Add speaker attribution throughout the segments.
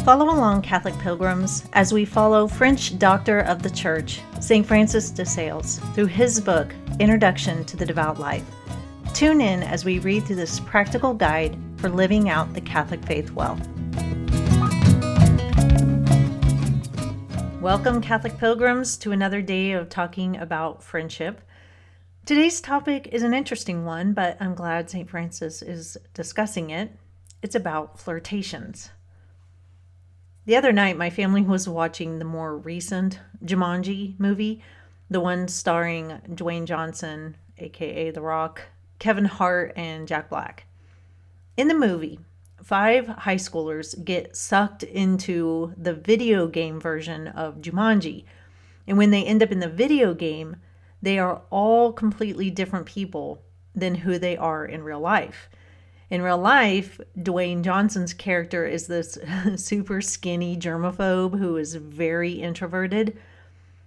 Speaker 1: Follow along, Catholic Pilgrims, as we follow French doctor of the Church, St. Francis de Sales, through his book, Introduction to the Devout Life. Tune in as we read through this practical guide for living out the Catholic faith well. Welcome, Catholic Pilgrims, to another day of talking about friendship. Today's topic is an interesting one, but I'm glad St. Francis is discussing it. It's about flirtations. The other night, my family was watching the more recent Jumanji movie, the one starring Dwayne Johnson, aka The Rock, Kevin Hart, and Jack Black. In the movie, 5 high schoolers get sucked into the video game version of Jumanji. And when they end up in the video game, they are all completely different people than who they are in real life. In real life, Dwayne Johnson's character is this super skinny germaphobe who is very introverted.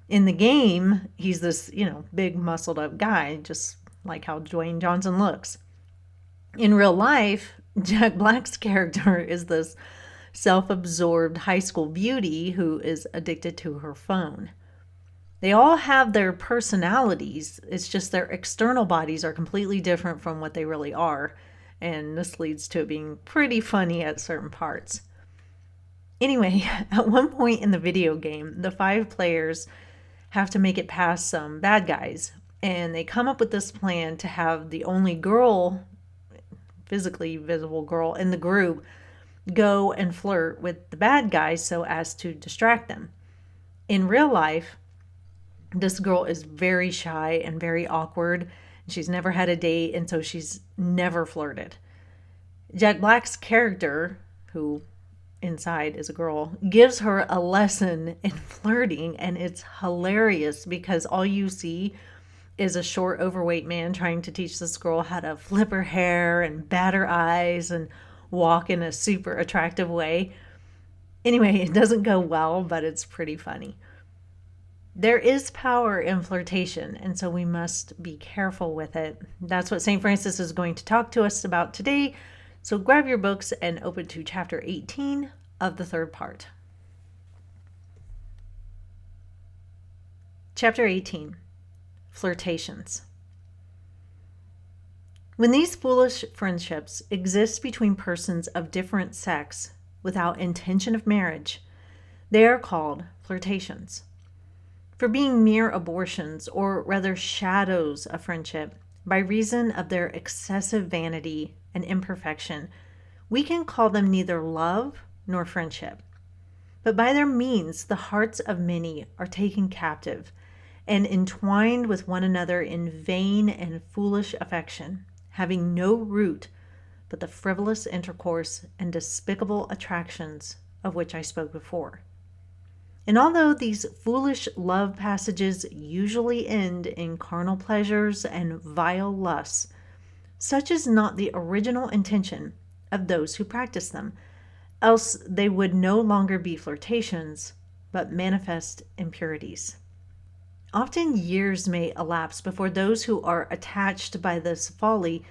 Speaker 1: In the game, he's this, big muscled up guy, just like how Dwayne Johnson looks. In real life, Jack Black's character is this self-absorbed high school beauty who is addicted to her phone. They all have their personalities. It's just their external bodies are completely different from what they really are. And this leads to it being pretty funny at certain parts. Anyway, at one point in the video game, the 5 players have to make it past some bad guys. And they come up with this plan to have the only girl, physically visible girl in the group, go and flirt with the bad guys so as to distract them. In real life, this girl is very shy and very awkward. She's never had a date, and so she's never flirted. Jack Black's character, who inside is a girl, gives her a lesson in flirting, and it's hilarious because all you see is a short, overweight man trying to teach this girl how to flip her hair and bat her eyes and walk in a super attractive way. Anyway, it doesn't go well, but it's pretty funny. There is power in flirtation, and so we must be careful with it. That's what St. Francis is going to talk to us about today. So grab your books and open to chapter 18 of the 3rd part. Chapter 18, Flirtations. When these foolish friendships exist between persons of different sex without intention of marriage, they are called flirtations. For being mere abortions, or rather shadows of friendship, by reason of their excessive vanity and imperfection, we can call them neither love nor friendship. But by their means the hearts of many are taken captive, and entwined with one another in vain and foolish affection, having no root but the frivolous intercourse and despicable attractions of which I spoke before. And although these foolish love passages usually end in carnal pleasures and vile lusts, such is not the original intention of those who practice them, else they would no longer be flirtations, but manifest impurities. Often years may elapse before those who are attached by this folly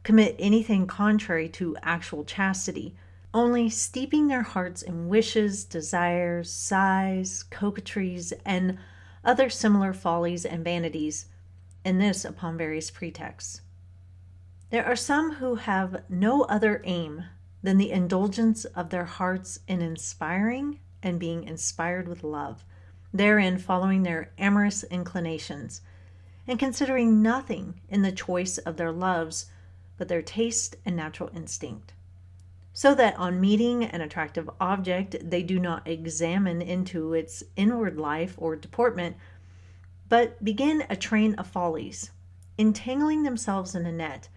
Speaker 1: commit anything contrary to actual chastity, only steeping their hearts in wishes, desires, sighs, coquetries, and other similar follies and vanities, and this upon various pretexts. There are some who have no other aim than the indulgence of their hearts in inspiring and being inspired with love, therein following their amorous inclinations, and considering nothing in the choice of their loves but their taste and natural instinct. So that on meeting an attractive object, they do not examine into its inward life or deportment, but begin a train of follies, entangling themselves in a net,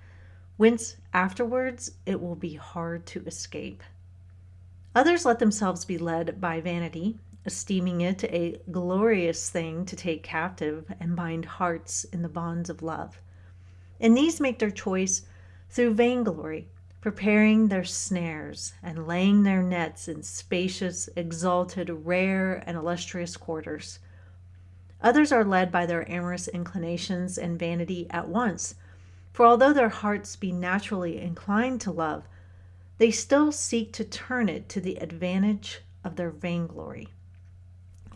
Speaker 1: whence afterwards it will be hard to escape. Others let themselves be led by vanity, esteeming it a glorious thing to take captive and bind hearts in the bonds of love. And these make their choice through vainglory, preparing their snares and laying their nets in spacious, exalted, rare, and illustrious quarters. Others are led by their amorous inclinations and vanity at once, for although their hearts be naturally inclined to love, they still seek to turn it to the advantage of their vainglory.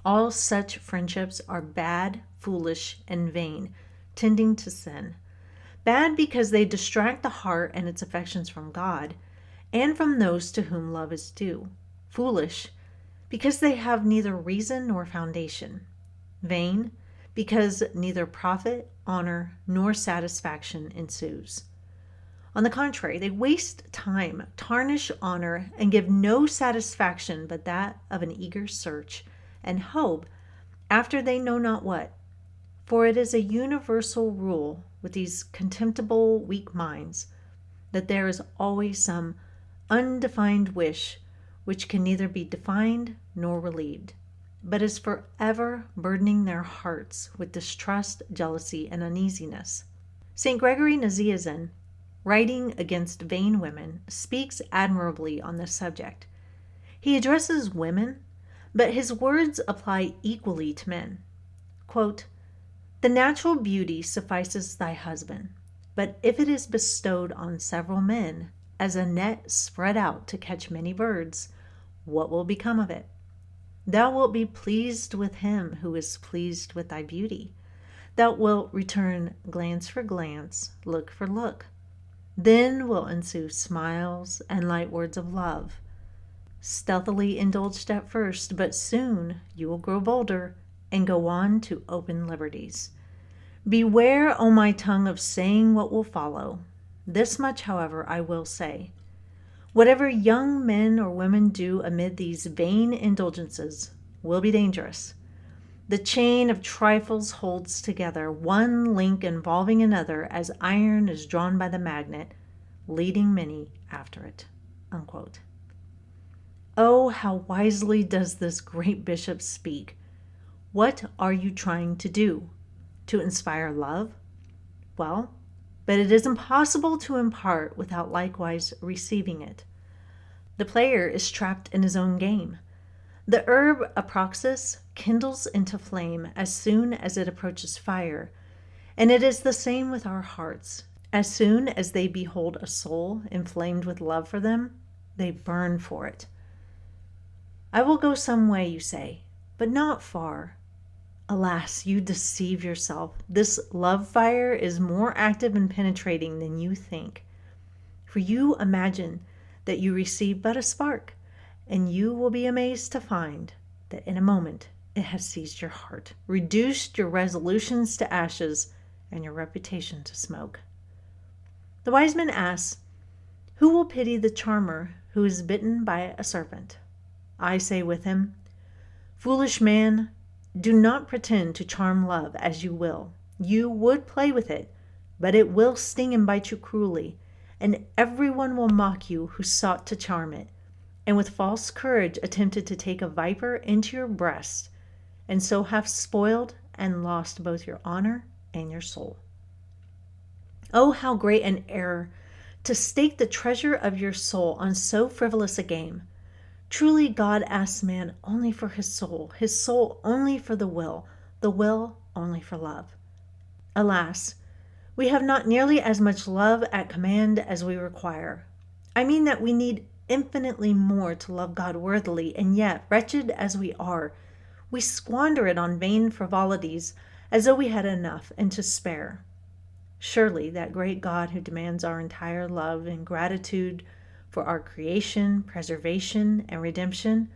Speaker 1: All such friendships are bad, foolish, and vain, tending to sin. Bad because they distract the heart and its affections from God, and from those to whom love is due. Foolish because they have neither reason nor foundation. Vain because neither profit, honor, nor satisfaction ensues. On the contrary, they waste time, tarnish honor, and give no satisfaction but that of an eager search and hope after they know not what. For it is a universal rule with these contemptible, weak minds that there is always some undefined wish which can neither be defined nor relieved, but is forever burdening their hearts with distrust, jealousy, and uneasiness. St. Gregory Nazianzen, writing against vain women, speaks admirably on this subject. He addresses women, but his words apply equally to men. Quote, "The natural beauty suffices thy husband, but if it is bestowed on several men, as a net spread out to catch many birds, what will become of it? Thou wilt be pleased with him who is pleased with thy beauty. Thou wilt return glance for glance, look for look. Then will ensue smiles and light words of love, stealthily indulged at first, but soon you will grow bolder and go on to open liberties. Beware, O my tongue, of saying what will follow. This much, however, I will say. Whatever young men or women do amid these vain indulgences will be dangerous. The chain of trifles holds together, one link involving another as iron is drawn by the magnet, leading many after it." Unquote. Oh, how wisely does this great bishop speak. What are you trying to do? To inspire love? Well, but it is impossible to impart without likewise receiving it. The player is trapped in his own game. The herb aproxis kindles into flame as soon as it approaches fire, and it is the same with our hearts. As soon as they behold a soul inflamed with love for them, they burn for it. I will go some way, you say, but not far. Alas, you deceive yourself. This love fire is more active and penetrating than you think. For you imagine that you receive but a spark, and you will be amazed to find that in a moment it has seized your heart, reduced your resolutions to ashes, and your reputation to smoke. The wise man asks, "Who will pity the charmer who is bitten by a serpent?" I say with him, "Foolish man, do not pretend to charm love as you will. You would play with it, but it will sting and bite you cruelly, and everyone will mock you who sought to charm it, and with false courage attempted to take a viper into your breast, and so have spoiled and lost both your honor and your soul." Oh, how great an error to stake the treasure of your soul on so frivolous a game. Truly, God asks man only for his soul only for the will only for love. Alas, we have not nearly as much love at command as we require. I mean that we need infinitely more to love God worthily, and yet, wretched as we are, we squander it on vain frivolities as though we had enough and to spare. Surely that great God who demands our entire love and gratitude for our creation, preservation, and redemption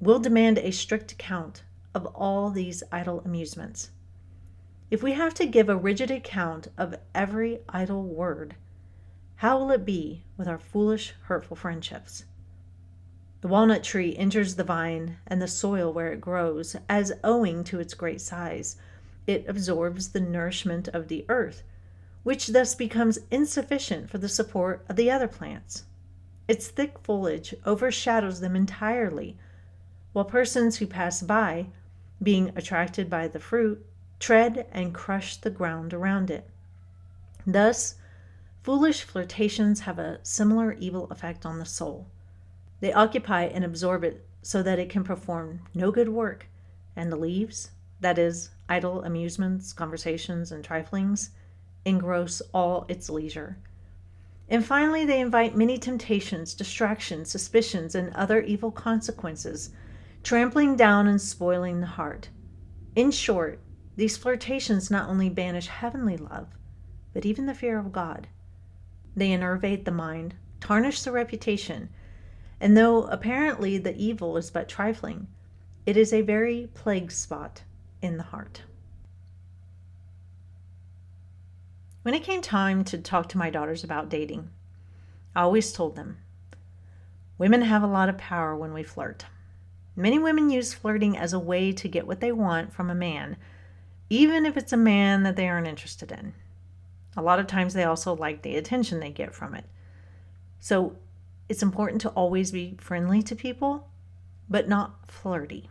Speaker 1: will demand a strict account of all these idle amusements. If we have to give a rigid account of every idle word, how will it be with our foolish, hurtful friendships? The walnut tree injures the vine and the soil where it grows, as owing to its great size, it absorbs the nourishment of the earth, which thus becomes insufficient for the support of the other plants. Its thick foliage overshadows them entirely, while persons who pass by, being attracted by the fruit, tread and crush the ground around it. Thus, foolish flirtations have a similar evil effect on the soul. They occupy and absorb it so that it can perform no good work, and the leaves, that is, idle amusements, conversations, and triflings, engross all its leisure. And finally, they invite many temptations, distractions, suspicions, and other evil consequences, trampling down and spoiling the heart. In short, these flirtations not only banish heavenly love, but even the fear of God. They enervate the mind, tarnish the reputation, and though apparently the evil is but trifling, it is a very plague spot in the heart. When it came time to talk to my daughters about dating, I always told them, women have a lot of power when we flirt. Many women use flirting as a way to get what they want from a man, even if it's a man that they aren't interested in. A lot of times they also like the attention they get from it. So it's important to always be friendly to people, but not flirty.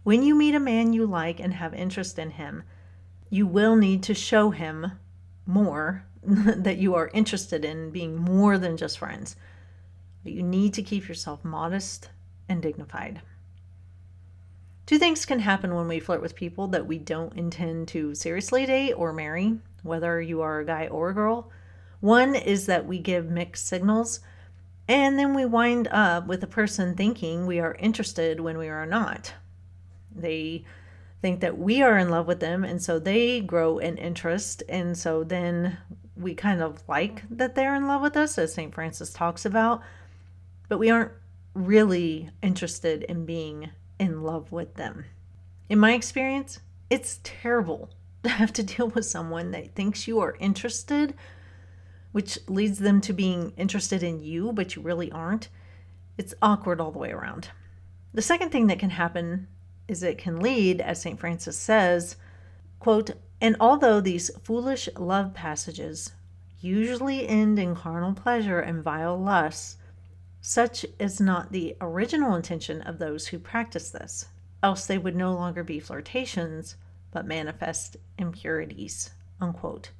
Speaker 1: When you meet a man you like and have interest in him, you will need to show him more that you are interested in being more than just friends. But you need to keep yourself modest and dignified. Two things can happen when we flirt with people that we don't intend to seriously date or marry, whether you are a guy or a girl. One is that we give mixed signals, and then we wind up with a person thinking we are interested when we are not. They think that we are in love with them, and so they grow an interest, and so then we kind of like that they're in love with us, as St. Francis talks about, but we aren't really interested in being in love with them. In my experience, it's terrible to have to deal with someone that thinks you are interested, which leads them to being interested in you, but you really aren't. It's awkward all the way around. The second thing that can happen is it can lead, as St. Francis says, quote, and although these foolish love passages usually end in carnal pleasure and vile lusts, such is not the original intention of those who practice this, else they would no longer be flirtations, but manifest impurities, unquote.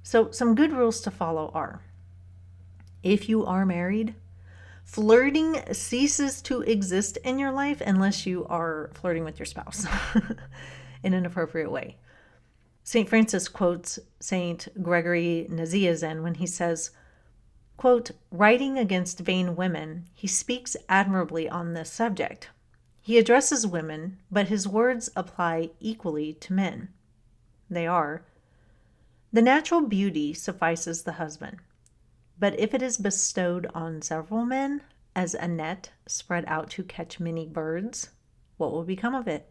Speaker 1: So some good rules to follow are, if you are married, flirting ceases to exist in your life unless you are flirting with your spouse in an appropriate way. St. Francis quotes St. Gregory Nazianzen when he says, quote, writing against vain women, he speaks admirably on this subject. He addresses women, but his words apply equally to men. They are, the natural beauty suffices the husband, but if it is bestowed on several men, as a net spread out to catch many birds, what will become of it?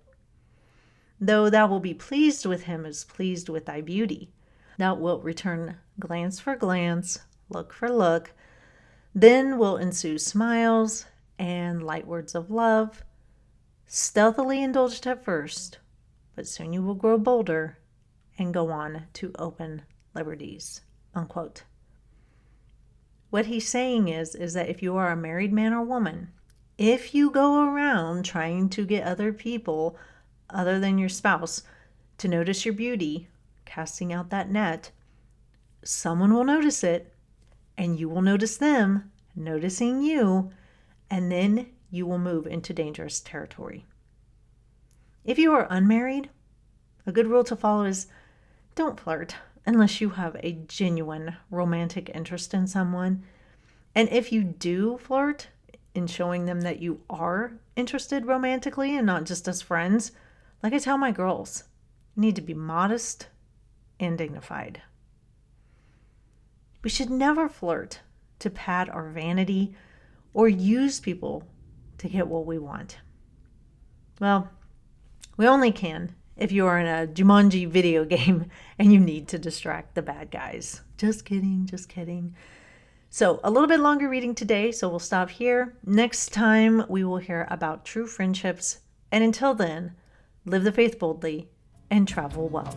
Speaker 1: Though thou wilt be pleased with him as pleased with thy beauty, thou wilt return glance for glance, look for look, then will ensue smiles and light words of love, stealthily indulged at first, but soon you will grow bolder and go on to open liberties, unquote. What he's saying is that if you are a married man or woman, if you go around trying to get other people other than your spouse to notice your beauty, casting out that net, someone will notice it, and you will notice them noticing you, and then you will move into dangerous territory. If you are unmarried, a good rule to follow is don't flirt unless you have a genuine romantic interest in someone. And if you do flirt in showing them that you are interested romantically and not just as friends, like I tell my girls, you need to be modest and dignified. We should never flirt to pad our vanity or use people to get what we want. Well, we only can if you are in a Jumanji video game and you need to distract the bad guys. Just kidding, just kidding. So a little bit longer reading today, so we'll stop here. Next time we will hear about true friendships. And until then, live the faith boldly and travel well.